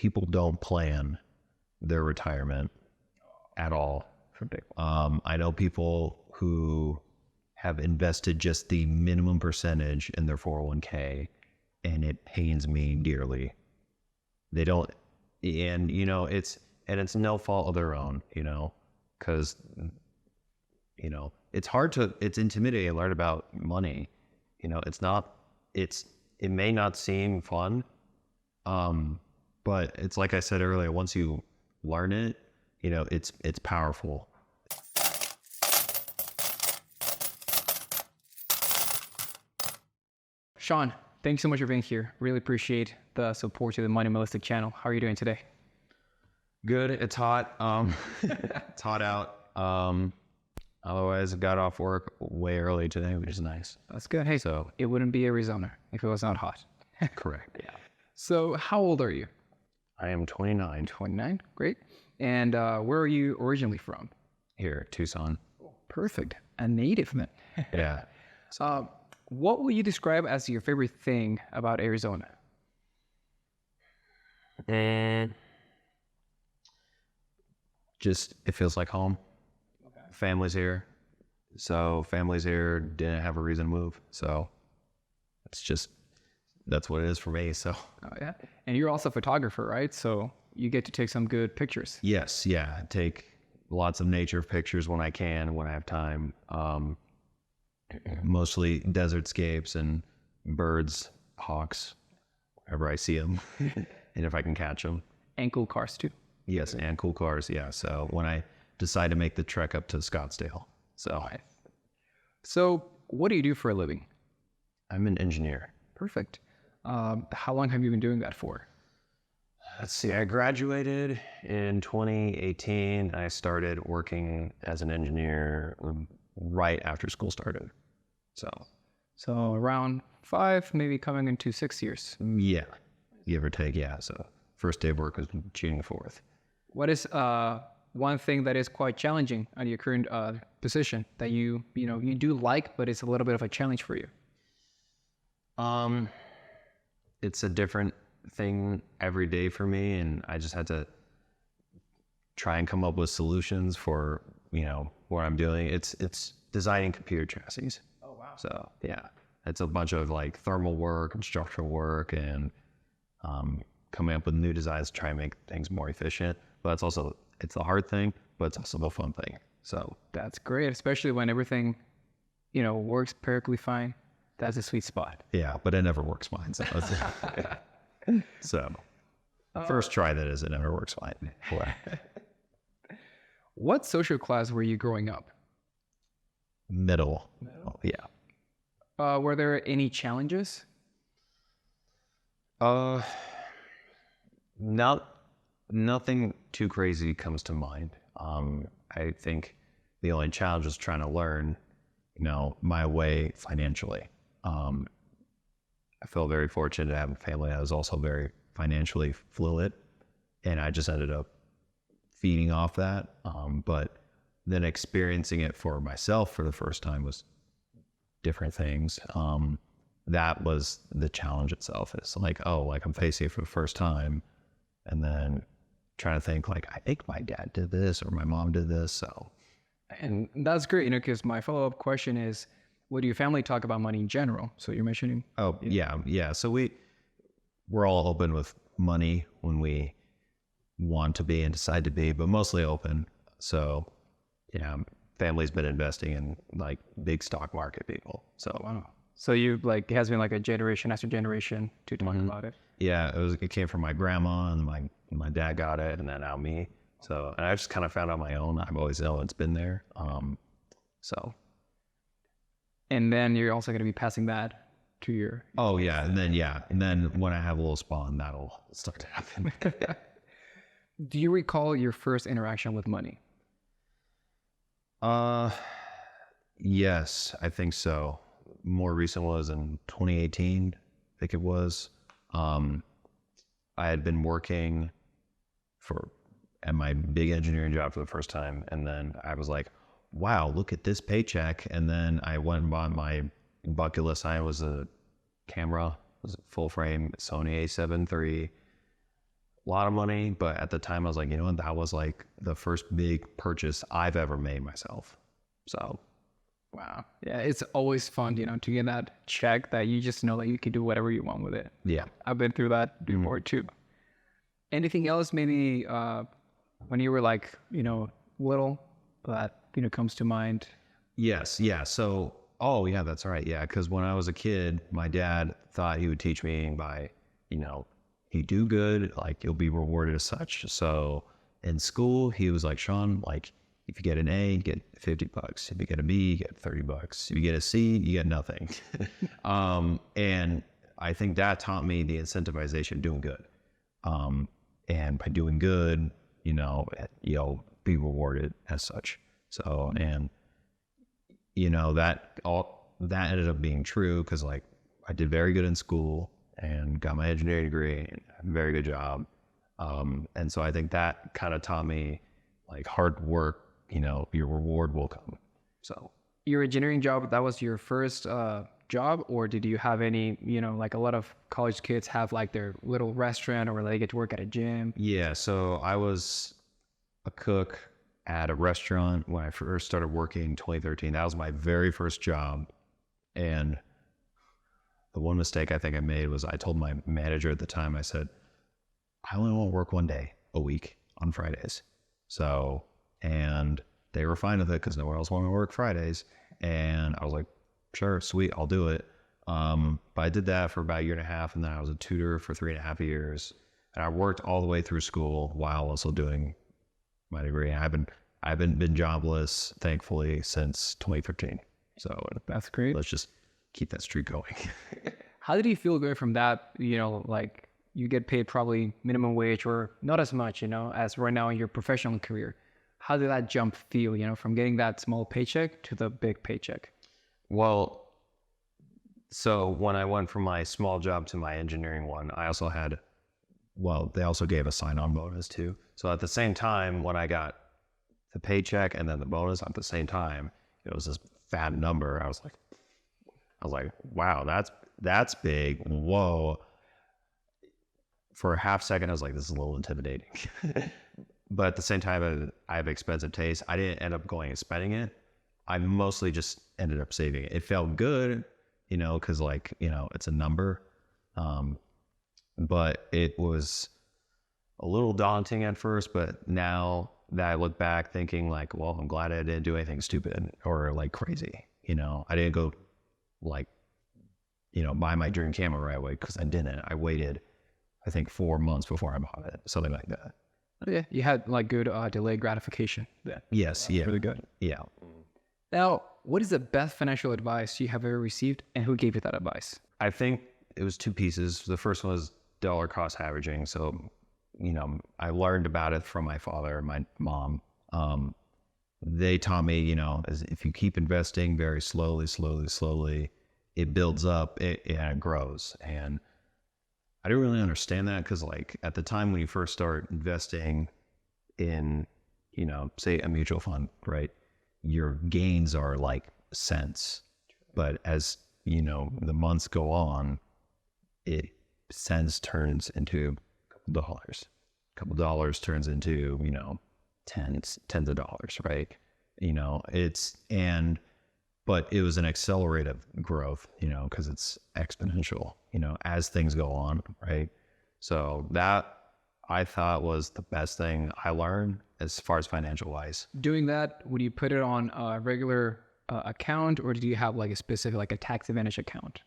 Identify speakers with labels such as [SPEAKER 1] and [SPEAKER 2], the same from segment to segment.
[SPEAKER 1] people don't plan their retirement at all. I know people who have invested just the minimum percentage in their 401k, and it pains me dearly. They don't, and it's no fault of their own, because it's intimidating to learn about money. It may not seem fun, but it's like I said earlier, once you learn it, it's powerful.
[SPEAKER 2] Sean, thanks so much for being here. Really appreciate the support to the Moneymalistic channel. How are you doing today?
[SPEAKER 1] Good. It's hot. It's hot out. Otherwise, I got off work way early today, which is nice.
[SPEAKER 2] That's good. Hey, so it wouldn't be Arizona if it was not hot.
[SPEAKER 1] Correct.
[SPEAKER 2] Yeah. So how old are you?
[SPEAKER 1] I am 29.
[SPEAKER 2] 29. Great. And where are you originally from?
[SPEAKER 1] Here, Tucson.
[SPEAKER 2] Perfect. A native man.
[SPEAKER 1] Yeah.
[SPEAKER 2] What would you describe as your favorite thing about Arizona?
[SPEAKER 1] Just, it feels like home. Okay. Family's here. So families here didn't have a reason to move. So that's what it is for me. So.
[SPEAKER 2] Oh, yeah. And you're also a photographer, right? So you get to take some good pictures.
[SPEAKER 1] Yes. Yeah. Take lots of nature pictures when I can, when I have time. Mostly desertscapes and birds, hawks, wherever I see them, and if I can catch them.
[SPEAKER 2] And cool cars too.
[SPEAKER 1] Yes, and cool cars. Yeah. So when I decide to make the trek up to Scottsdale.
[SPEAKER 2] So what do you do for a living?
[SPEAKER 1] I'm an engineer.
[SPEAKER 2] Perfect. How long have you been doing that for?
[SPEAKER 1] Let's see. I graduated in 2018. I started working as an engineer right after school started.
[SPEAKER 2] So around 5, maybe coming into 6 years.
[SPEAKER 1] Yeah, give or take. Yeah. So first day of work was June 4th.
[SPEAKER 2] What is one thing that is quite challenging on your current position that you do like, but it's a little bit of a challenge for you?
[SPEAKER 1] It's a different thing every day for me, and I just had to try and come up with solutions for what I'm doing. It's designing computer chassis.
[SPEAKER 2] Oh wow!
[SPEAKER 1] So yeah, it's a bunch of like thermal work and structural work, and coming up with new designs to try and make things more efficient. But it's the hard thing, but it's also the fun thing. So
[SPEAKER 2] that's great, especially when everything works perfectly fine. That's a sweet spot.
[SPEAKER 1] Yeah, but it never works fine. So, first try that is, it never works fine.
[SPEAKER 2] What social class were you growing up?
[SPEAKER 1] Middle. Oh, yeah.
[SPEAKER 2] Were there any challenges?
[SPEAKER 1] Nothing too crazy comes to mind. I think the only challenge is trying to learn, my way financially. I feel very fortunate to have a family that was also very financially fluid, and I just ended up feeding off that. But then experiencing it for myself for the first time was different things. That was the challenge itself. It's like, I'm facing it for the first time, and then trying to think like, I think my dad did this or my mom did this. So,
[SPEAKER 2] and that's great, because my follow-up question is, what do your family talk about money in general? So you're mentioning.
[SPEAKER 1] Oh yeah. So we're all open with money when we want to be and decide to be, but mostly open. So yeah, family's been investing in like big stock market people. So
[SPEAKER 2] wow. So you it has been like a generation after generation to talk about it.
[SPEAKER 1] Yeah, it came from my grandma, and my dad got it, and then now me. So, and I just kind of found on my own. I've always known it's been there.
[SPEAKER 2] And then you're also going to be passing that to your.
[SPEAKER 1] Oh yeah, and then when I have a little spawn, that'll start to happen.
[SPEAKER 2] Do you recall your first interaction with money?
[SPEAKER 1] Yes, I think so. More recent was in 2018, I think it was. I had been working at my big engineering job for the first time, and then I was like, wow, look at this paycheck. And then I went and bought my bucket list. I was a camera, was a full frame Sony A7 III, lot of money, but at the time I was like, you know what, that was like the first big purchase I've ever made myself. So
[SPEAKER 2] Wow. Yeah, it's always fun, to get that check that you just know that you can do whatever you want with it.
[SPEAKER 1] yeah.
[SPEAKER 2] I've been through that before too. Anything else maybe when you were like, little that, comes to mind?
[SPEAKER 1] Yes. Yeah. So, oh yeah, that's right. Yeah. Cause when I was a kid, my dad thought he would teach me by, you know, you do good, like you'll be rewarded as such. So in school, he was like, Sean, like if you get an A, you get $50. If you get a B, you get $30. If you get a C, you get nothing. And I think that taught me the incentivization of doing good. And by doing good, you'll be rewarded as such. So, and that ended up being true because like I did very good in school and got my engineering degree and a very good job. And so I think that kind of taught me like hard work, your reward will come. So
[SPEAKER 2] Your engineering job, that was your first job, or did you have any, like a lot of college kids have like their little restaurant or they get to work at a gym?
[SPEAKER 1] yeah, so I was a cook at a restaurant when I first started working in 2013. That was my very first job. And the one mistake I think I made was I told my manager at the time, I said, I only want to work one day a week on Fridays. So, and they were fine with it because no one else wanted to work Fridays. And I was like, sure, sweet, I'll do it. But I did that for about a year and a half. And then I was a tutor for 3.5 years. And I worked all the way through school while also doing my degree. I haven't been jobless, thankfully, since 2013. So
[SPEAKER 2] That's great.
[SPEAKER 1] let's just keep that streak going.
[SPEAKER 2] How did you feel going from that, like you get paid probably minimum wage or not as much, as right now in your professional career? How did that jump feel, from getting that small paycheck to the big paycheck?
[SPEAKER 1] Well, so when I went from my small job to my engineering one, they also gave a sign-on bonus too. So at the same time, when I got the paycheck and then the bonus at the same time, it was this fat number. I was like, wow, that's big. Whoa. For a half second, I was like, this is a little intimidating. But at the same time, I have expensive taste. I didn't end up going and spending it. I mostly just ended up saving it. It felt good, because it's a number. But it was a little daunting at first, but now that I look back thinking like, well, I'm glad I didn't do anything stupid or like crazy. I didn't go like, buy my dream camera right away because I didn't. I waited, I think 4 months before I bought it, something like that.
[SPEAKER 2] Oh, yeah, you had like good delayed gratification then.
[SPEAKER 1] Yes. Yeah.
[SPEAKER 2] Really good.
[SPEAKER 1] Yeah.
[SPEAKER 2] Now, what is the best financial advice you have ever received and who gave you that advice?
[SPEAKER 1] I think it was two pieces. The first one was dollar cost averaging. So, I learned about it from my father and my mom. They taught me, if you keep investing very slowly, it builds up and it grows. And I didn't really understand that because like at the time when you first start investing in, say a mutual fund, right? Your gains are like cents. But as, the months go on, cents turns into dollars. A couple dollars turns into, tens of dollars, right? But it was an accelerated growth, because it's exponential, as things go on, right? So that I thought was the best thing I learned as far as financial wise.
[SPEAKER 2] Doing that, would you put it on a regular account or do you have like a specific, like a tax advantage account?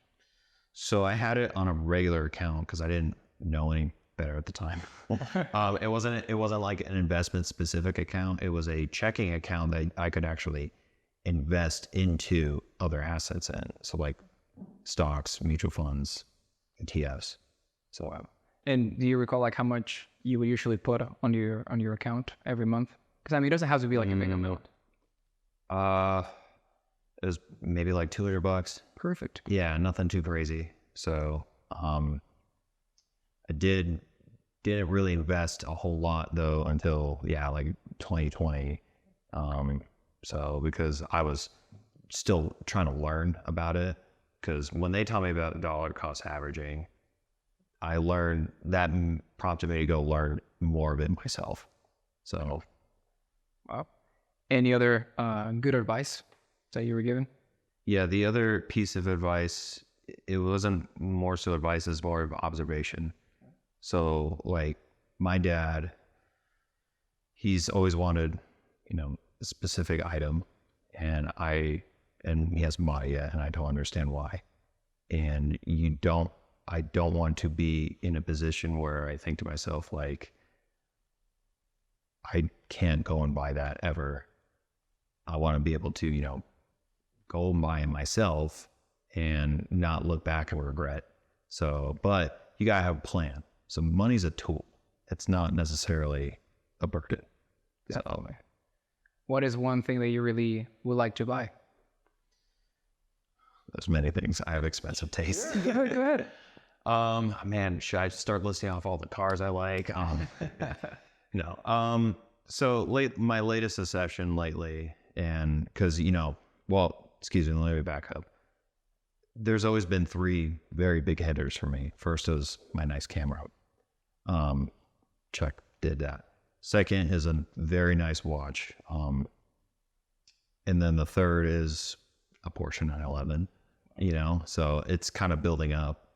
[SPEAKER 1] So I had it on a regular account because I didn't know any better at the time. It wasn't like an investment specific account. It was a checking account that I could actually invest into other assets in. So like stocks, mutual funds, ETFs. So
[SPEAKER 2] And do you recall like how much you would usually put on your account every month? Because it doesn't have to be like a big amount.
[SPEAKER 1] it was maybe like $200.
[SPEAKER 2] Perfect.
[SPEAKER 1] Yeah, nothing too crazy. So I didn't really invest a whole lot though until like 2020. So because I was still trying to learn about it, because when they taught me about dollar cost averaging, I learned that prompted me to go learn more of it myself. So,
[SPEAKER 2] Wow. Any other good advice that you were given?
[SPEAKER 1] yeah, the other piece of advice, it wasn't more so advice, it's more of observation. So, like, my dad, he's always wanted, a specific item, and he hasn't bought it yet, and I don't understand why. And I don't want to be in a position where I think to myself, like, I can't go and buy that ever. I want to be able to, go and buy it myself and not look back and regret. So, but you gotta have a plan. So money's a tool. It's not necessarily a burden.
[SPEAKER 2] Definitely. What is one thing that you really would like to buy?
[SPEAKER 1] There's many things. I have expensive taste.
[SPEAKER 2] Go ahead.
[SPEAKER 1] Man, should I start listing off all the cars I like? No. So my latest session lately, and because, excuse me, let me back up. There's always been three very big hitters for me. First is my nice camera. Check, did that. Second is a very nice watch. And then the third is a Porsche 911, so it's kind of building up.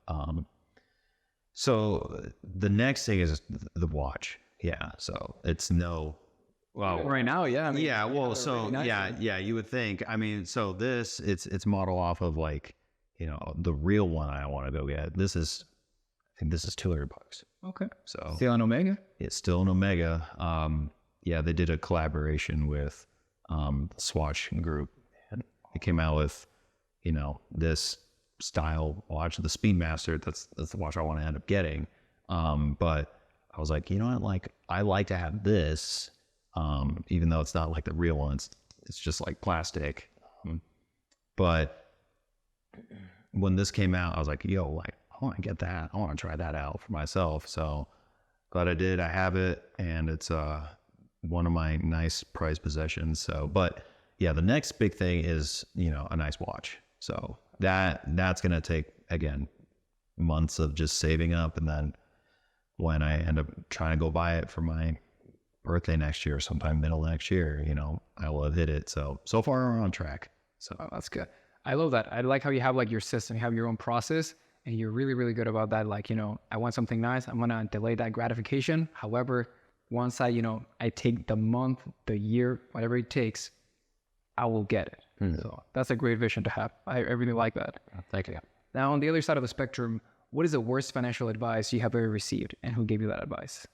[SPEAKER 1] So the next thing is the watch. Yeah. So it's
[SPEAKER 2] Right now, yeah. I mean,
[SPEAKER 1] yeah. Well, so
[SPEAKER 2] really nice.
[SPEAKER 1] yeah, you would think. I mean, so it's modeled off of, like, the real one I want to go get. I think this is $200.
[SPEAKER 2] Okay.
[SPEAKER 1] So
[SPEAKER 2] Still an Omega?
[SPEAKER 1] it's still an Omega. Yeah, they did a collaboration with the Swatch group. And they came out with, this style watch, the Speedmaster. That's the watch I want to end up getting. But I was like, what? Like, I like to have this, even though it's not like the real one. It's just like plastic. But when this came out, I was like, like, I want to get that. I want to try that out for myself. So glad I did. I have it, and it's one of my nice prized possessions. So, but yeah, the next big thing is, a nice watch. So that's going to take, again, months of just saving up. And then when I end up trying to go buy it for my birthday next year, sometime middle of next year, I will have hit it. So far we're on track. So
[SPEAKER 2] that's good. I love that. I like how you have like your system, you have your own process, and you're really, really good about that. Like, I want something nice. I'm going to delay that gratification. However, once I take the month, the year, whatever it takes, I will get it. So that's a great vision to have. I really like that.
[SPEAKER 1] Thank you.
[SPEAKER 2] Now, on the other side of the spectrum, what is the worst financial advice you have ever received, and who gave you that advice?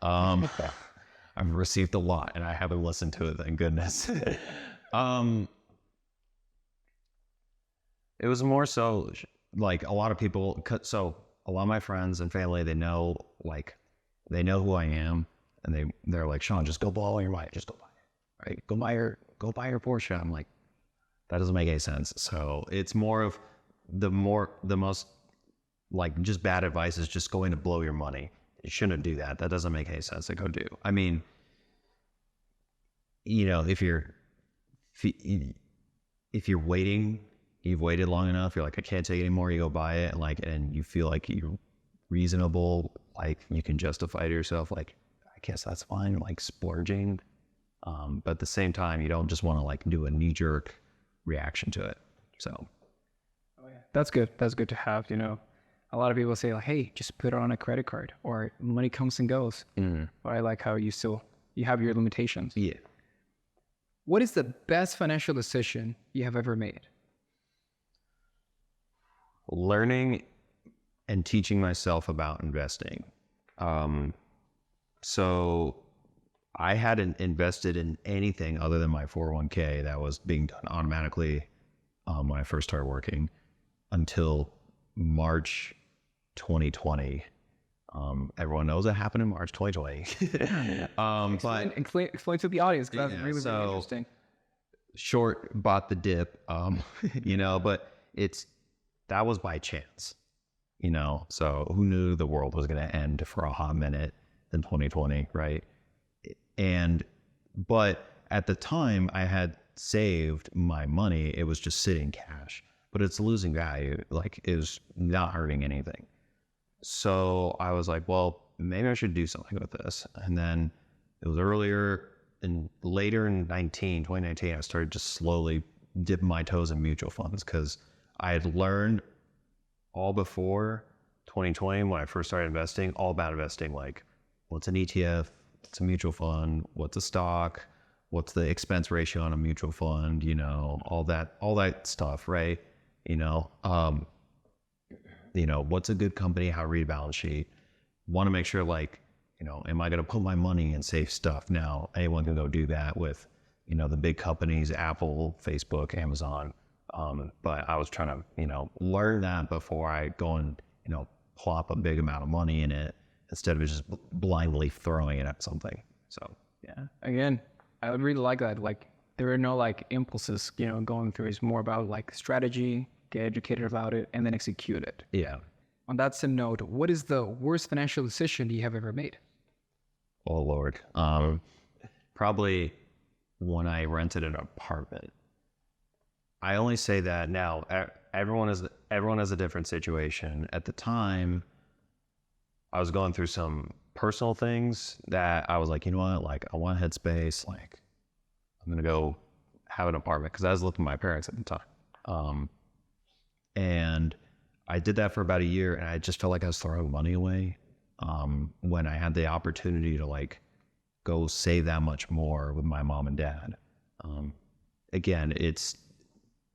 [SPEAKER 1] I've received a lot, and I haven't listened to it, thank goodness. It was more so like a lot of people. So a lot of my friends and family, they know who I am, and they're like, Sean, just go blow all your money, just go buy it, right? Go buy your Porsche. I'm like, that doesn't make any sense. So it's more of the most like just bad advice is just going to blow your money. You shouldn't do that. That doesn't make any sense to go do. I mean, if you're waiting, you've waited long enough, you're like, I can't take it anymore, you go buy it, and you feel like you're reasonable, like you can justify to yourself, like, I guess that's fine, like splurging. But at the same time, you don't just want to like do a knee-jerk reaction to it. So
[SPEAKER 2] that's good. That's good to have. A lot of people say like, hey, just put it on a credit card, or money comes and goes. But I like how you have your limitations.
[SPEAKER 1] Yeah.
[SPEAKER 2] What is the best financial decision you have ever made?
[SPEAKER 1] Learning and teaching myself about investing. So I hadn't invested in anything other than my 401k that was being done automatically when I first started working until March 2020. Everyone knows that happened in March 2020.
[SPEAKER 2] Explain to the audience, because that's really interesting.
[SPEAKER 1] Short bought the dip, but that was by chance, so who knew the world was going to end for a hot minute in 2020, right? But at the time I had saved my money, it was just sitting cash. but it's losing value. Like it was not hurting anything. So I was like, well, maybe I should do something with this. And then it was later in 2019, I started just slowly dipping my toes in mutual funds because I had learned all before 2020 when I first started investing, all about investing, like what's an ETF, what's a mutual fund, what's a stock, what's the expense ratio on a mutual fund, all that stuff, right? What's a good company, how to read a balance sheet. Want to make sure am I going to put my money in safe stuff? Now, anyone can go do that with, the big companies, Apple, Facebook, Amazon. But I was trying to, learn that before I go and, plop a big amount of money in it instead of just blindly throwing it at something. So,
[SPEAKER 2] yeah. Again, I would really like that. Like there are no impulses, going through. It's more about strategy, get educated about it, and then execute it.
[SPEAKER 1] Yeah.
[SPEAKER 2] On that same note, what is the worst financial decision you have ever made?
[SPEAKER 1] Oh, Lord. Probably when I rented an apartment. I only say that now. Everyone has a different situation. At the time, I was going through some personal things that I was like, you know what? Like, I want headspace. Like, I'm going to go have an apartment because I was living with my parents at the time. And I did that for about a year and I just felt like I was throwing money away. When I had the opportunity to go save that much more with my mom and dad. Again,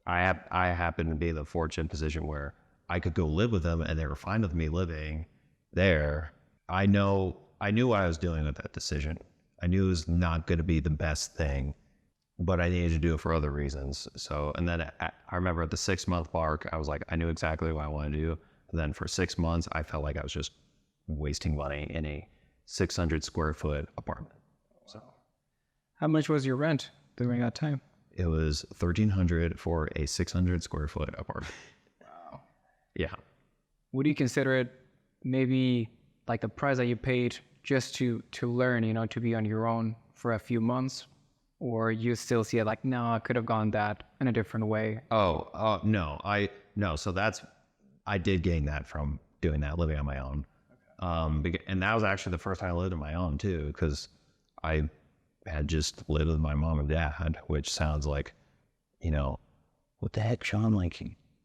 [SPEAKER 1] I happen to be in the fortunate position where I could go live with them and they were fine with me living there. I knew what I was doing with that decision. I knew it was not going to be the best thing, but I needed to do it for other reasons. So, and then I remember at the 6-month mark, I was like, I knew exactly what I wanted to do. And then for 6 months, I felt like I was just wasting money in a 600 square foot apartment. So,
[SPEAKER 2] how much was your rent during that time?
[SPEAKER 1] It was $1,300 for a 600 square foot apartment.
[SPEAKER 2] Wow.
[SPEAKER 1] Yeah.
[SPEAKER 2] Would you consider it maybe the price that you paid just to learn, to be on your own for a few months? Or you still see it no, I could have gone that in a different way?
[SPEAKER 1] No. So I did gain that from doing that, living on my own. Okay. And that was actually the first time I lived on my own too, because I had just lived with my mom and dad, which sounds like, what the heck, Sean?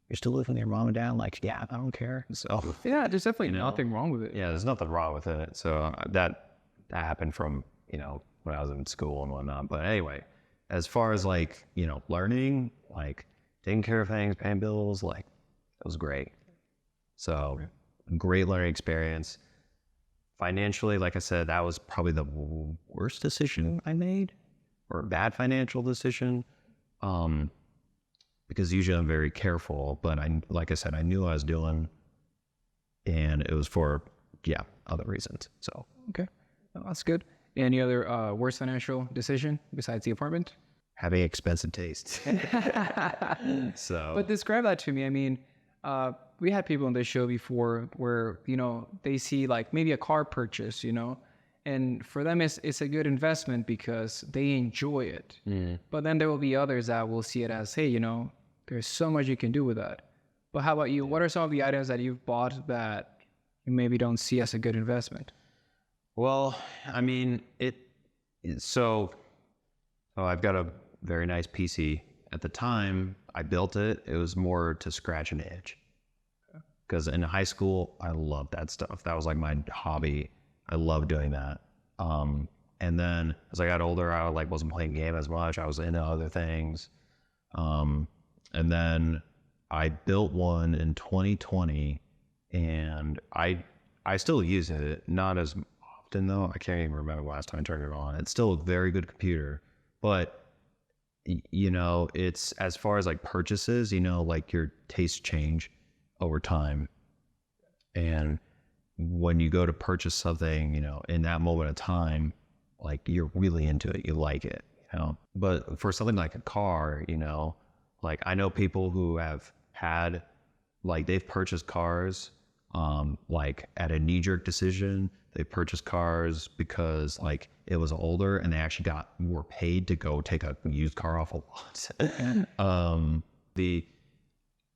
[SPEAKER 1] You're still living with your mom and dad? Yeah, I don't care. So
[SPEAKER 2] yeah, there's definitely nothing wrong with it.
[SPEAKER 1] Yeah, there's nothing wrong with it. So that happened from, when I was in school and whatnot. But anyway, as far as learning, taking care of things, paying bills, it was great. So great learning experience. Financially, like I said, that was probably the worst decision I made, or a bad financial decision. Because usually I'm very careful, but like I said, I knew what I was doing, and it was for, other reasons. So,
[SPEAKER 2] okay, well, that's good. Any other worst financial decision besides the apartment?
[SPEAKER 1] Having expensive taste. So,
[SPEAKER 2] but describe that to me. I mean, we had people on the show before where, they see maybe a car purchase, and for them it's a good investment because they enjoy it. Mm. But then there will be others that will see it as, hey, there's so much you can do with that. But how about you? What are some of the items that you've bought that you maybe don't see as a good investment?
[SPEAKER 1] Well, I mean, so I've got a very nice PC. At the time I built it, it was more to scratch an itch. Because in high school, I loved that stuff. That was my hobby. I loved doing that. And then as I got older, I wasn't playing game as much. I was into other things. And then I built one in 2020, and I still use it. Not as often though. I can't even remember the last time I turned it on. It's still a very good computer, but it's as far as purchases, your tastes change over time. And when you go to purchase something, in that moment of time, you're really into it, you like it, but for something like a car, I know people who have had, they've purchased cars, at a knee-jerk decision. They purchased cars because it was older and they actually were paid to go take a used car off a lot.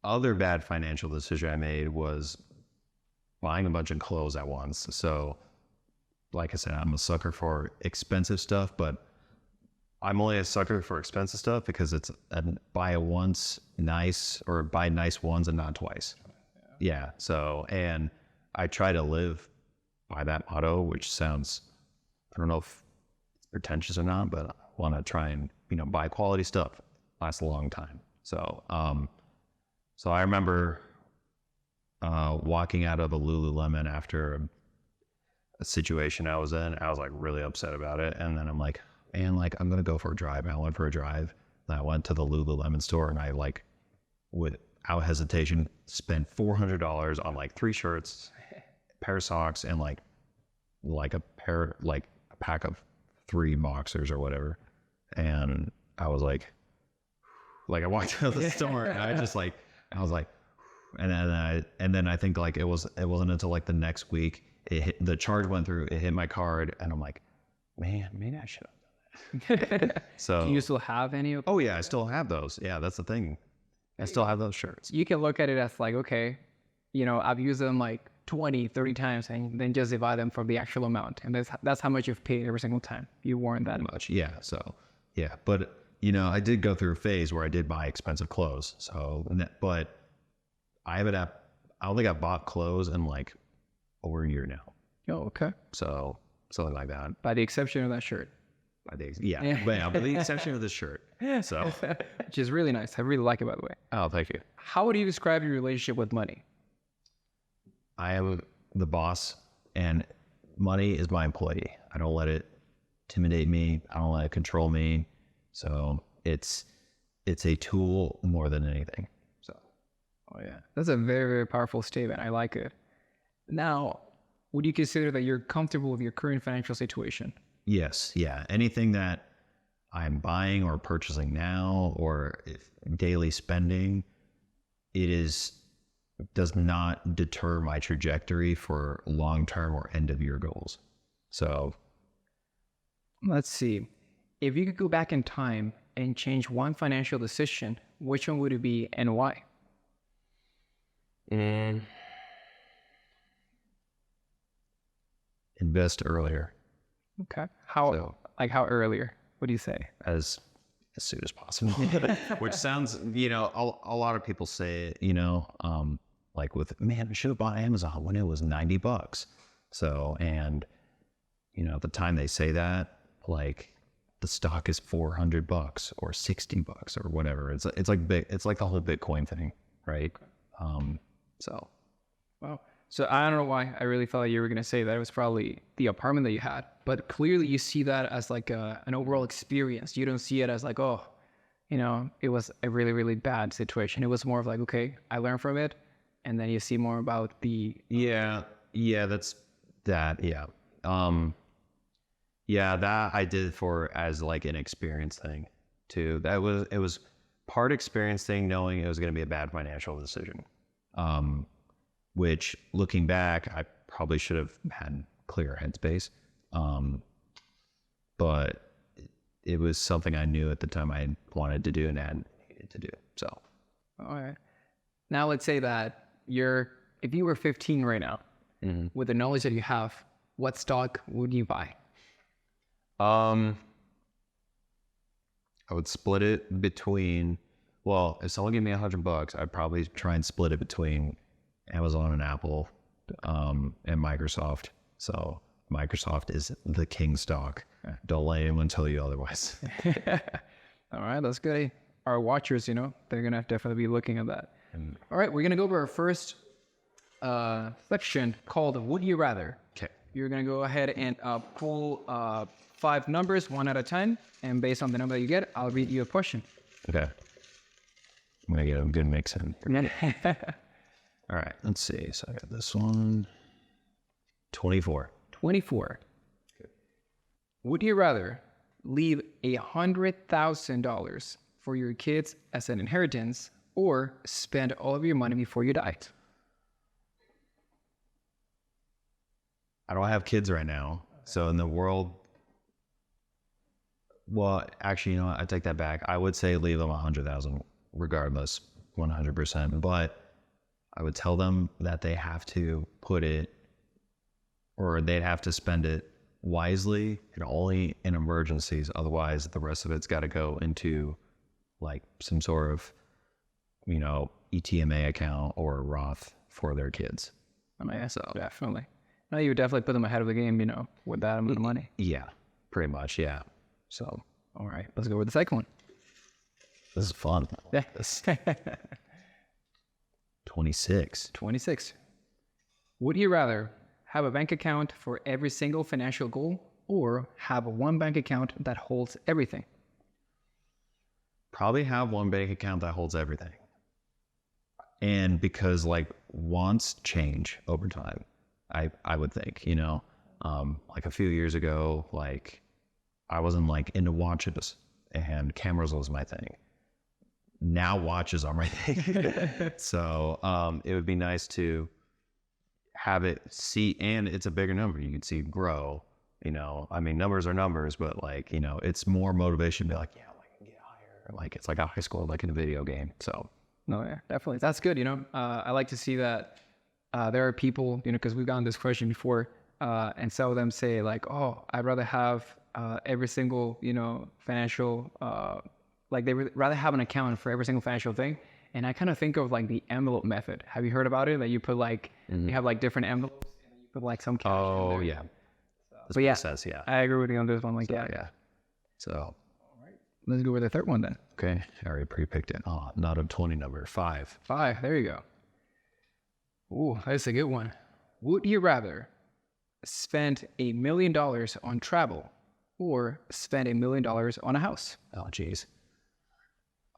[SPEAKER 1] other bad financial decision I made was buying a bunch of clothes at once. So, like I said, I'm a sucker for expensive stuff, but I'm only a sucker for expensive stuff because it's buy a once nice, or buy nice once and not twice. Yeah. So, and I try to live by that motto, which sounds, I don't know if it's pretentious or not, but I want to try and, buy quality stuff, lasts a long time. So, so I remember walking out of a Lululemon after a situation I was in. I was like really upset about it. And then I'm like, man, like I'm going to go for a drive. And I went for a drive. And I went to the Lululemon store and I like without hesitation spent $400 on like 3 shirts, a pair of socks, and like a pack of 3 boxers or whatever. And I was like I walked out of the store and I was like, and then I think like it wasn't until like the next week the charge went through, it hit my card, and I'm like, man, maybe I should have done that. So
[SPEAKER 2] Do you still have any of?
[SPEAKER 1] oh yeah, I still have those. Yeah, that's the thing. I still have those shirts.
[SPEAKER 2] You can look at it as like, okay, I've used them like 20, 30 times, and then just divide them from the actual amount. And that's how much you've paid every single time you worn that.
[SPEAKER 1] Much. Yeah. So yeah, but I did go through a phase where I did buy expensive clothes. So, but I don't think I've bought clothes in like over a year now.
[SPEAKER 2] Oh, okay.
[SPEAKER 1] So something like that.
[SPEAKER 2] By the exception of that shirt.
[SPEAKER 1] By the exception of this shirt. So,
[SPEAKER 2] which is really nice. I really like it, by the way.
[SPEAKER 1] Oh, thank you.
[SPEAKER 2] How would you describe your relationship with money?
[SPEAKER 1] I am the boss, and money is my employee. I don't let it intimidate me. I don't let it control me. So it's a tool more than anything. So,
[SPEAKER 2] oh yeah, that's a very, very powerful statement. I like it. Now, would you consider that you're comfortable with your current financial situation?
[SPEAKER 1] Yes. Yeah. Anything that I'm buying or purchasing now, or if daily spending, does not deter my trajectory for long-term or end-of-year goals. So
[SPEAKER 2] let's see. If you could go back in time and change one financial decision, which one would it be and why?
[SPEAKER 1] Invest earlier.
[SPEAKER 2] Okay. How earlier? What do you say?
[SPEAKER 1] As soon as possible. Which sounds, a lot of people say it, like man, I should have bought Amazon when it was $90. So, and, at the time they say that, like the stock is $400 or $60 or whatever. It's like the whole Bitcoin thing, right? So.
[SPEAKER 2] Wow. So I don't know why I really thought you were going to say that it was probably the apartment that you had, but clearly you see that as like an overall experience. You don't see it as like, oh, it was a really, really bad situation. It was more of like, okay, I learned from it. And then you see more about the...
[SPEAKER 1] Yeah, that's that. Yeah. Yeah, that I did as like an experience thing too. It was part experience thing, knowing it was going to be a bad financial decision. Which looking back, I probably should have had clear headspace. But it was something I knew at the time I wanted to do and had needed to do. So.
[SPEAKER 2] All right. Now let's say that if you were 15 right now, with the knowledge that you have, what stock would you buy?
[SPEAKER 1] I would split it between, if someone gave me $100, I'd probably try and split it between Amazon and Apple, and Microsoft. So Microsoft is the king stock. Don't let anyone tell you otherwise.
[SPEAKER 2] All right, that's good. Our watchers, they're going to definitely be looking at that. All right, we're going to go over our first section called Would You Rather.
[SPEAKER 1] Okay.
[SPEAKER 2] You're going to go ahead and pull 5 numbers, 1 at a time. And based on the number that you get, I'll read you a question.
[SPEAKER 1] Okay. I'm going to get a good mix in. All right, let's see. So I got this one. 24.
[SPEAKER 2] 24. Okay. Would you rather leave $100,000 for your kids as an inheritance or spend all of your money before you died?
[SPEAKER 1] I don't have kids right now. So in the world, actually, I take that back. I would say leave them 100,000 regardless. 100%. But I would tell them that they have to put it, or they'd have to spend it wisely and only in emergencies. Otherwise, the rest of it's got to go into like some sort of, ETMA account or a Roth for their kids.
[SPEAKER 2] Oh, yeah, so definitely. No, you would definitely put them ahead of the game, with that amount of money.
[SPEAKER 1] Yeah, pretty much. Yeah.
[SPEAKER 2] So, all right, let's go with the second one.
[SPEAKER 1] This is fun.
[SPEAKER 2] Yeah.
[SPEAKER 1] 26.
[SPEAKER 2] 26. Would you rather have a bank account for every single financial goal or have one bank account that holds everything?
[SPEAKER 1] Probably have one bank account that holds everything. And because wants change over time, I would think, like a few years ago, I wasn't into watches and cameras was my thing. Now watches are my thing. So it would be nice to have it see, and it's a bigger number. You can see it grow, numbers are numbers, but it's more motivation to be like, yeah, I can get higher. It's like a high score, like in a video game. So.
[SPEAKER 2] No, yeah, definitely. That's good. I like to see that there are people, because we've gotten this question before, and some of them say oh, I'd rather have every single, financial, they would rather have an account for every single financial thing. And I kind of think of the envelope method. Have you heard about it? That you put you have different envelopes and you put some cash in there.
[SPEAKER 1] Yeah.
[SPEAKER 2] But yeah,
[SPEAKER 1] says, yeah,
[SPEAKER 2] I agree with you on this one.
[SPEAKER 1] Yeah. So.
[SPEAKER 2] Let's go with the third one then.
[SPEAKER 1] Okay, I already pre-picked it. Oh, not a 20 number, 5.
[SPEAKER 2] 5, there you go. Ooh, that's a good one. Would you rather spend $1 million on travel or spend $1 million on a house?
[SPEAKER 1] Oh, geez.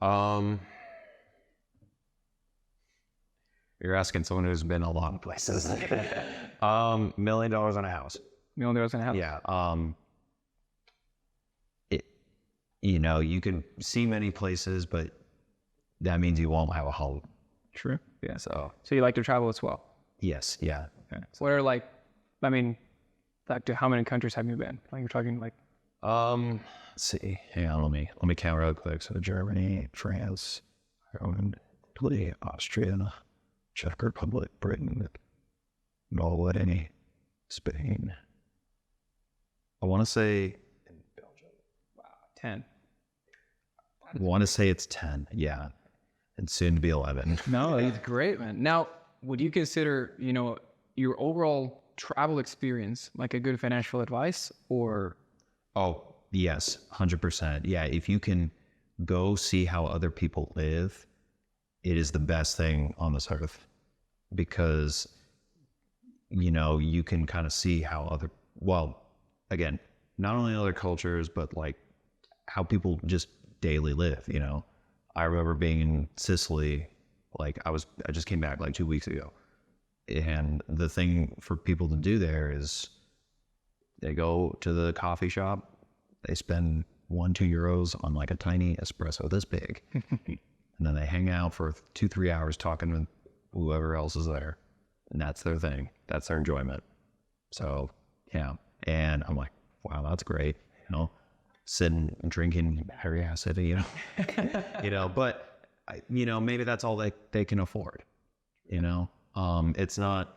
[SPEAKER 1] You're asking someone who's been a lot of places. $1 million on a house.
[SPEAKER 2] $1 million on a house?
[SPEAKER 1] Yeah. You can see many places, but that means you won't have a home.
[SPEAKER 2] True. Yeah.
[SPEAKER 1] So
[SPEAKER 2] you like to travel as well?
[SPEAKER 1] Yes. Yeah.
[SPEAKER 2] Okay. So what are to how many countries have you been? You're talking
[SPEAKER 1] let's see. Hang on, let me count real quick. So Germany, France, Ireland, Italy, Austria, Czech Republic, Britain, Norway, Spain. I want to say
[SPEAKER 2] 10.
[SPEAKER 1] I want to say it's 10, yeah, and soon to be 11.
[SPEAKER 2] No, that's great, man. Now, would you consider, your overall travel experience like a good financial advice, or?
[SPEAKER 1] Oh, yes, 100%. Yeah, if you can go see how other people live, it is the best thing on this earth, because, you can kind of see how again, not only other cultures, but how people just daily live. I remember being in Sicily, I just came back 2 weeks ago, and the thing for people to do there is they go to the coffee shop, they spend 1-2 euros on a tiny espresso this big, and then they hang out for 2-3 hours talking to whoever else is there, and that's their thing, that's their enjoyment. So yeah, and I'm like, wow, that's great. Sitting and drinking battery acid, but maybe that's all they can afford. It's not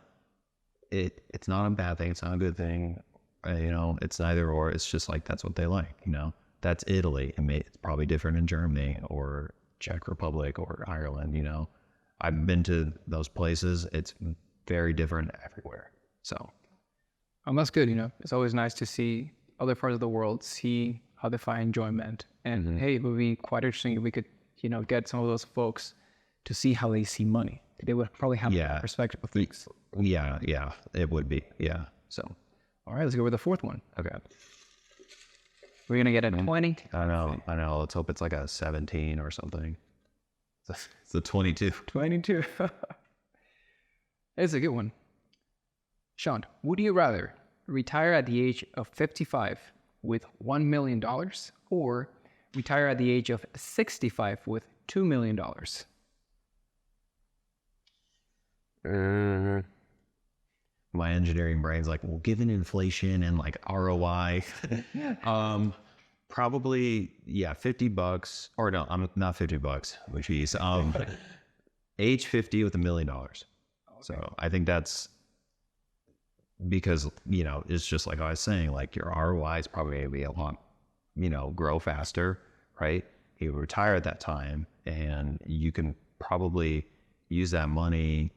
[SPEAKER 1] a bad thing. It's not a good thing. It's neither or. It's just that's what they like. That's Italy. It's probably different in Germany or Czech Republic or Ireland. I've been to those places. It's very different everywhere. So,
[SPEAKER 2] that's good. It's always nice to see other parts of the world, see how they find enjoyment. And hey, it would be quite interesting if we could, get some of those folks to see how they see money. They would probably have a perspective of things.
[SPEAKER 1] Yeah, it would be. Yeah. So,
[SPEAKER 2] all right, let's go with the fourth one.
[SPEAKER 1] Okay.
[SPEAKER 2] We're going to get a 20.
[SPEAKER 1] I know. Let's hope it's a 17 or something. It's a 22.
[SPEAKER 2] 22. It's a good one. Sean, would you rather retire at the age of 55 with $1 million or retire at the age of 65 with $2 million?
[SPEAKER 1] My engineering brain's well, given inflation and ROI, probably, $50, or no, I'm not $50, which is, age 50 with $1 million. So I think that's because, it's just like I was saying, like your ROI is probably going to be a lot, grow faster, right? You retire at that time and you can probably use that money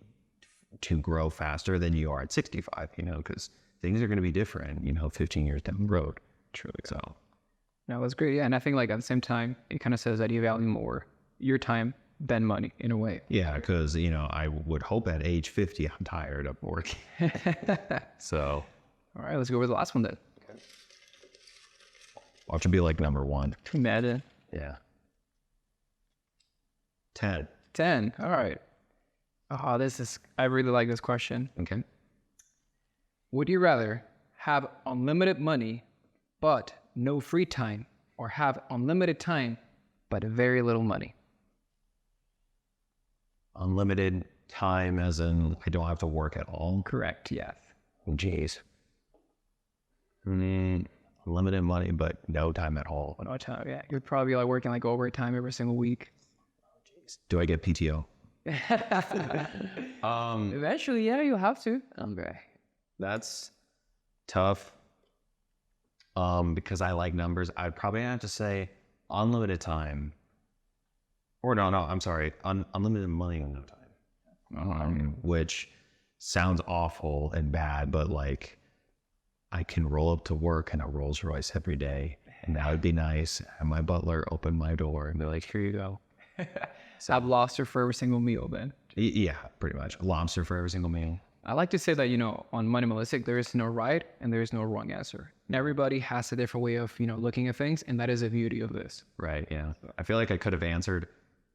[SPEAKER 1] to grow faster than you are at 65, because things are going to be different, 15 years down the road.
[SPEAKER 2] Truly.
[SPEAKER 1] So,
[SPEAKER 2] No, that's great. Yeah. And I think like at the same time, it kind of says that you value more your time than money in a way.
[SPEAKER 1] yeah, because, I would hope at age 50, I'm tired of working. So,
[SPEAKER 2] All right, let's go with the last one then.
[SPEAKER 1] watch it be like number 1.
[SPEAKER 2] Imagine.
[SPEAKER 1] Yeah. 10.
[SPEAKER 2] 10. All right. Oh, I really like this question.
[SPEAKER 1] Okay.
[SPEAKER 2] Would you rather have unlimited money, but no free time, or have unlimited time, but very little money?
[SPEAKER 1] Unlimited time as in I don't have to work at all.
[SPEAKER 2] Correct. Yes.
[SPEAKER 1] Jeez. Unlimited money, but no time at all.
[SPEAKER 2] No time. Yeah. You'd probably be like working like overtime every single week.
[SPEAKER 1] Do I get PTO?
[SPEAKER 2] Eventually, yeah, you'll have to.
[SPEAKER 1] Okay. That's tough. Because I like numbers, I'd probably have to say unlimited time. Or no, I'm sorry. Unlimited money and no time. Which sounds awful and bad, but like I can roll up to work in a Rolls Royce every day. And that would be nice. Have my butler open my door and be like, here you go.
[SPEAKER 2] So, have lobster for every single meal then.
[SPEAKER 1] Yeah, pretty much. Lobster for every single meal.
[SPEAKER 2] I like to say that, on Moneymalistic, there is no right and there is no wrong answer. And everybody has a different way of, looking at things. And that is the beauty of this.
[SPEAKER 1] Right. Yeah. I feel like I could have answered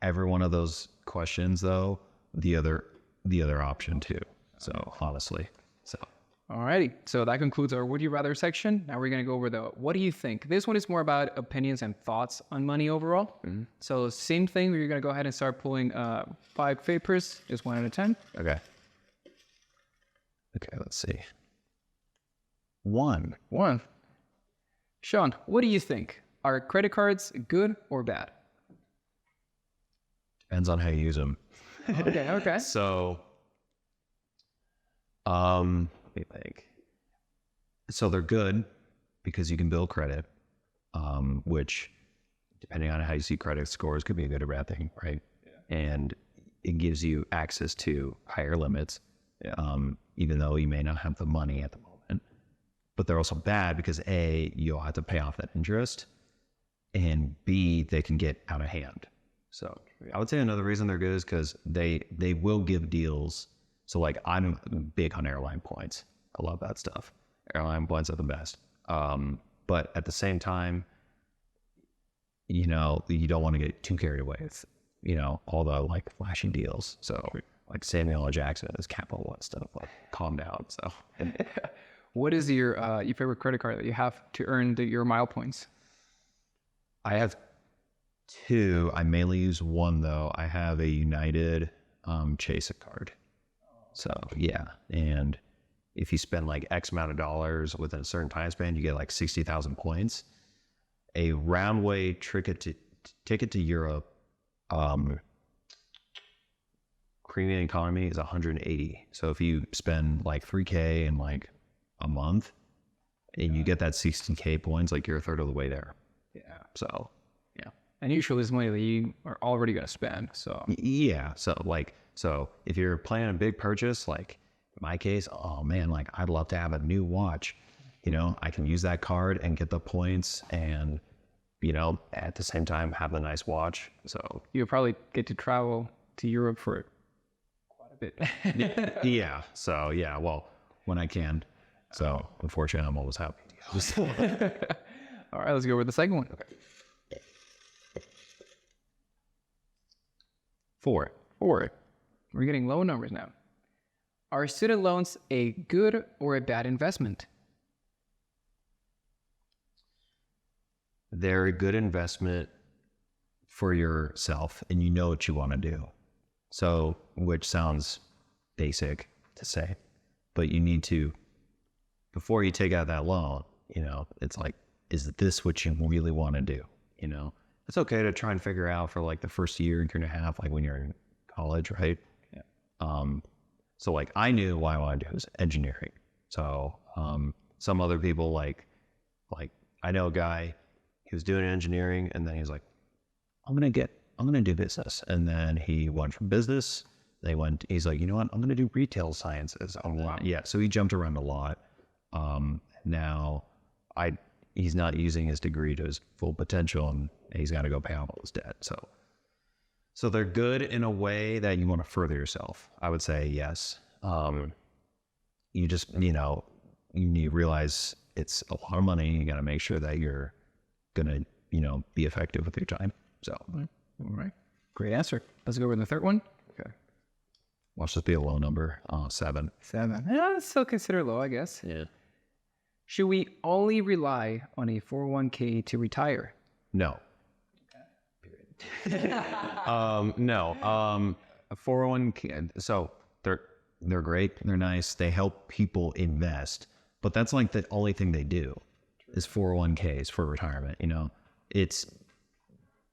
[SPEAKER 1] every one of those questions, though, the other option too. So honestly,
[SPEAKER 2] Alrighty, so that concludes our Would You Rather section. Now we're going to go over the What do you think? This one is more about opinions and thoughts on money overall. Mm-hmm. So same thing, we're going to go ahead and start pulling 5 papers, just 1 out of 10.
[SPEAKER 1] Okay, let's see. 1.
[SPEAKER 2] Sean, what do you think? Are credit cards good or bad?
[SPEAKER 1] Depends on how you use them.
[SPEAKER 2] Okay.
[SPEAKER 1] So, let me think. So they're good because you can build credit, which, depending on how you see credit scores, could be a good or bad thing, right? Yeah. And it gives you access to higher limits, even though you may not have the money at the moment. But they're also bad because A, you'll have to pay off that interest, and B, they can get out of hand. So I would say another reason they're good is because they will give deals. So like I'm big on airline points. I love that stuff. Airline points are the best. But at the same time, you don't want to get too carried away with, all the like flashy deals. So like Samuel L. Jackson is Capital One stuff. Like calm down. So
[SPEAKER 2] what is your favorite credit card that you have to earn your mile points?
[SPEAKER 1] I have 2. I mainly use 1 though. I have a United Chase card. So yeah, and if you spend like X amount of dollars within a certain time span, you get like 60,000 points. A round way ticket to Europe, premium economy is 180. So if you spend like 3K in like a month, and you get that 60K points, like you're a third of the way there.
[SPEAKER 2] Yeah.
[SPEAKER 1] So yeah.
[SPEAKER 2] And usually it's money that you are already going to spend. So
[SPEAKER 1] yeah. So if you're planning a big purchase, like in my case, oh man, like I'd love to have a new watch. I can use that card and get the points and, at the same time have a nice watch. So
[SPEAKER 2] you'll probably get to travel to Europe for quite a bit.
[SPEAKER 1] Yeah. So yeah, well, when I can. So unfortunately, I'm always happy.
[SPEAKER 2] All right, let's go with the second one. Okay.
[SPEAKER 1] 4.
[SPEAKER 2] We're getting low numbers now. Are student loans a good or a bad investment?
[SPEAKER 1] They're a good investment for yourself, and you know what you want to do. So, which sounds basic to say, but you need to, before you take out that loan, it's like, is this what you really want to do? It's okay to try and figure out for like the first year and a half, like when you're in college, right?
[SPEAKER 2] Yeah.
[SPEAKER 1] So like I knew what I wanted to do was engineering. So some other people like I know a guy, he was doing engineering and then he's like, I'm gonna do business. And then he went from business. He's like, you know what? I'm gonna do retail sciences.
[SPEAKER 2] Wow.
[SPEAKER 1] Yeah. So he jumped around a lot. Now he's not using his degree to his full potential and he's got to go pay off all his debt. So they're good in a way that you want to further yourself. I would say yes. You just, you realize it's a lot of money. You got to make sure that you're going to, be effective with your time. So,
[SPEAKER 2] All right. Great answer. Let's go with the third one.
[SPEAKER 1] okay. Watch this be a low number. 7.
[SPEAKER 2] 7. Yeah, it's still considered low, I guess.
[SPEAKER 1] Yeah.
[SPEAKER 2] Should we only rely on a 401k to retire?
[SPEAKER 1] No. No. A 401k. So they're great. They're nice. They help people invest, but that's like the only thing they do is 401ks for retirement. It's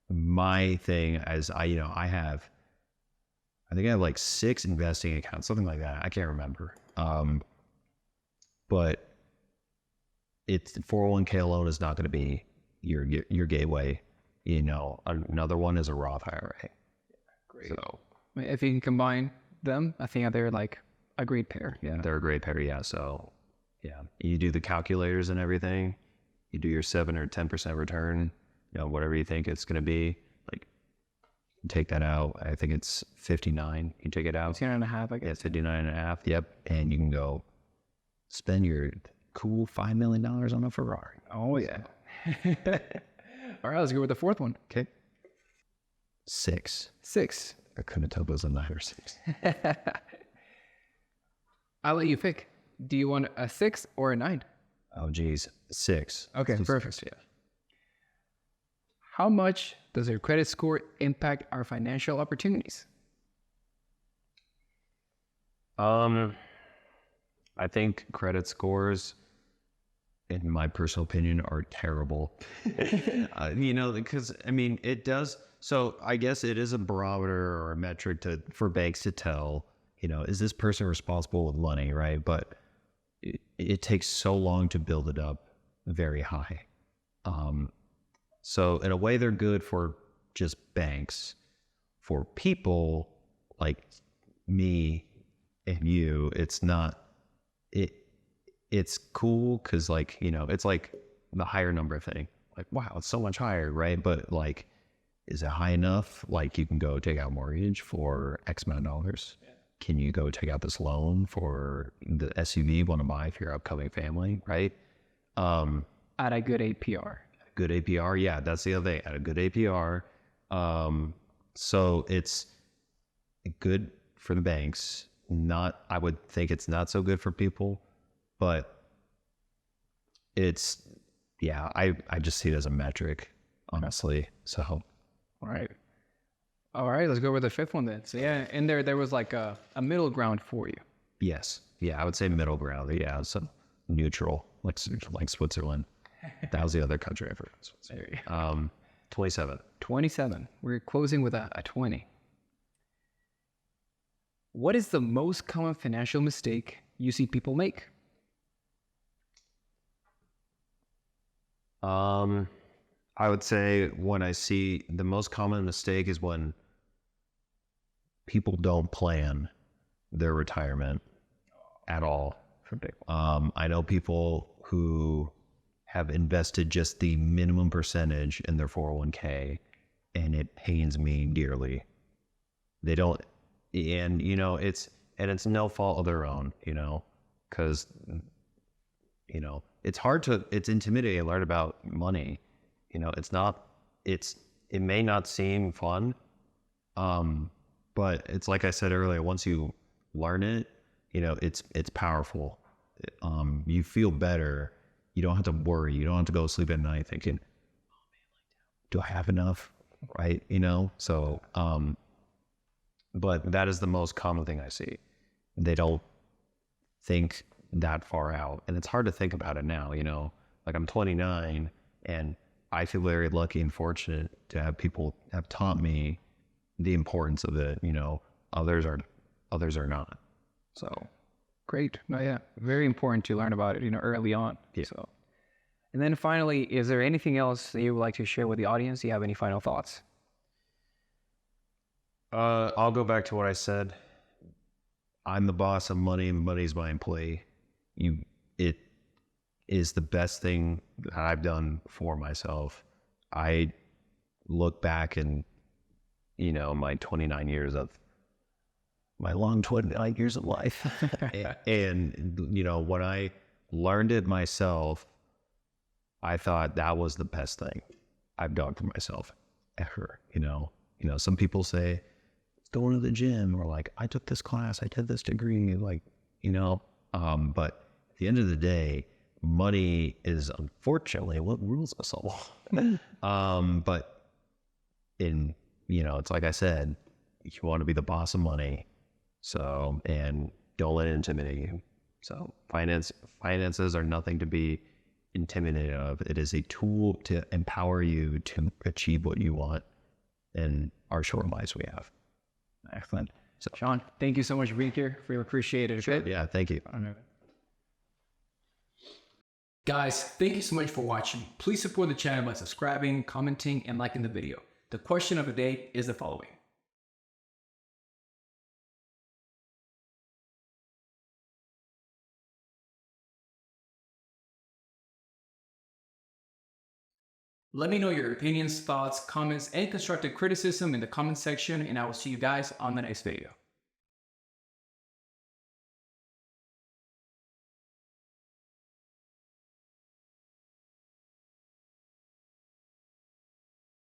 [SPEAKER 1] my thing as I think I have like 6 investing accounts, something like that. I can't remember. But it's 401k alone is not going to be your gateway. Another one is a Roth IRA.
[SPEAKER 2] Great.
[SPEAKER 1] So
[SPEAKER 2] If you can combine them, I think they're like a great pair.
[SPEAKER 1] yeah, they're a great pair. Yeah. So yeah, you do the calculators and everything. You do your 7 or 10% return, whatever you think it's going to be. Like, you take that out. I think it's 59. You take it out.
[SPEAKER 2] 10.5, I guess.
[SPEAKER 1] Yeah, 59.5. Yep. And you can go spend your cool $5 million on a Ferrari.
[SPEAKER 2] Oh, yeah. All right, let's go with the fourth one.
[SPEAKER 1] Okay. 6.
[SPEAKER 2] 6.
[SPEAKER 1] I couldn't tell if it was a 9 or 6.
[SPEAKER 2] I'll let you pick. Do you want a 6 or a 9?
[SPEAKER 1] Oh, geez. 6.
[SPEAKER 2] Okay,
[SPEAKER 1] Just
[SPEAKER 2] perfect.
[SPEAKER 1] 6, yeah.
[SPEAKER 2] How much does your credit score impact our financial opportunities?
[SPEAKER 1] I think credit scores, in my personal opinion, are terrible. Because it does. So I guess it is a barometer or a metric for banks to tell, is this person responsible with money, right? But it takes so long to build it up very high. So in a way, they're good for just banks. For people like me and you, it's not. It's cool because it's like the higher number thing. Like, wow, it's so much higher, right? But like, is it high enough? Like, you can go take out a mortgage for X amount of dollars. Yeah. Can you go take out this loan for the SUV you want to buy for your upcoming family, right?
[SPEAKER 2] At a good APR.
[SPEAKER 1] Good APR, yeah, that's the other thing. At a good APR, so it's good for the banks. I would think it's not so good for people, but it's, yeah, I just see it as a metric, honestly. So,
[SPEAKER 2] All right, let's go with the fifth one then. So yeah, in there was like a middle ground for you.
[SPEAKER 1] yes, yeah, I would say middle ground. Yeah, so neutral, like Switzerland. That was the other country I forgot. 27.
[SPEAKER 2] 27. We're closing with a 20. What is the most common financial mistake you see people make?
[SPEAKER 1] I would say when I see the most common mistake is when people don't plan their retirement at all. I know people who have invested just the minimum percentage in their 401k, and it pains me dearly. They don't, and it's no fault of their own, because it's intimidating to learn about money. It may not seem fun, but it's like I said earlier, once you learn it, it's powerful. You feel better. You don't have to worry. You don't have to go to sleep at night thinking, oh man, do I have enough? Right. So, but that is the most common thing I see. They don't think that far out. And it's hard to think about it now, like I'm 29 and I feel very lucky and fortunate to have people have taught me the importance of it, others are not. So
[SPEAKER 2] Great. No, yeah, very important to learn about it, early on.
[SPEAKER 1] Yeah.
[SPEAKER 2] So, and then finally, is there anything else that you would like to share with the audience? Do you have any final thoughts?
[SPEAKER 1] I'll go back to what I said. I'm the boss of money, and money's my employee. It is the best thing that I've done for myself. I look back and, my 29 years of my long 29 years of life. and, when I learned it myself, I thought that was the best thing I've done for myself ever. Some people say, going to the gym, or like, I took this class, I did this degree, like, but at the end of the day, money is unfortunately what rules us all. But it's like I said, you want to be the boss of money. So, and don't let it intimidate you. So finances are nothing to be intimidated of. It is a tool to empower you to achieve what you want in our short lives we have.
[SPEAKER 2] Excellent. So, Sean, thank you so much for being here. Really appreciate it.
[SPEAKER 1] Sure. Yeah, thank you.
[SPEAKER 2] Guys, thank you so much for watching. Please support the channel by subscribing, commenting, and liking the video. The question of the day is the following. Let me know your opinions, thoughts, comments, and constructive criticism in the comment section, and I will see you guys on the next video.